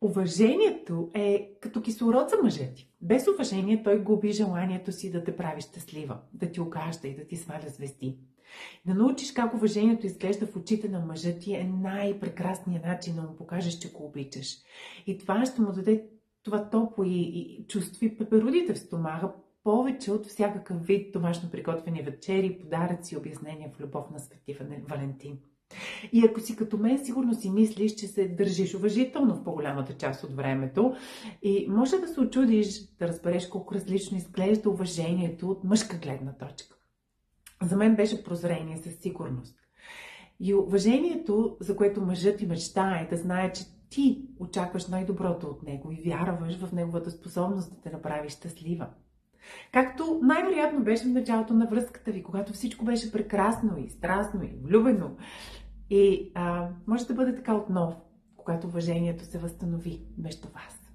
Уважението е като кислород за мъжа ти. Без уважение той губи желанието си да те прави щастлива, да ти угажда и да ти сваля звезди. Да научиш как уважението изглежда в очите на мъжа ти е най-прекрасният начин да му покажеш, че го обичаш. И това ще му даде това топло и чувство и пеперудите в стомаха повече от всякакъв вид домашно приготвени вечери, подаръци и обяснения в любов на Свети Валентин. И ако си като мен, сигурно си мислиш, че се държиш уважително в по-голямата част от времето и може да се очудиш да разбереш колко различно изглежда уважението от мъжка гледна точка. За мен беше прозрение със сигурност. И уважението, за което мъжът ти мечтае, да знае, че ти очакваш най-доброто от него и вярваш в неговата способност да те направи щастлива. Както най-вероятно беше в началото на връзката ви, когато всичко беше прекрасно и страстно и влюбено. И може да бъде така отново, когато уважението се възстанови между вас.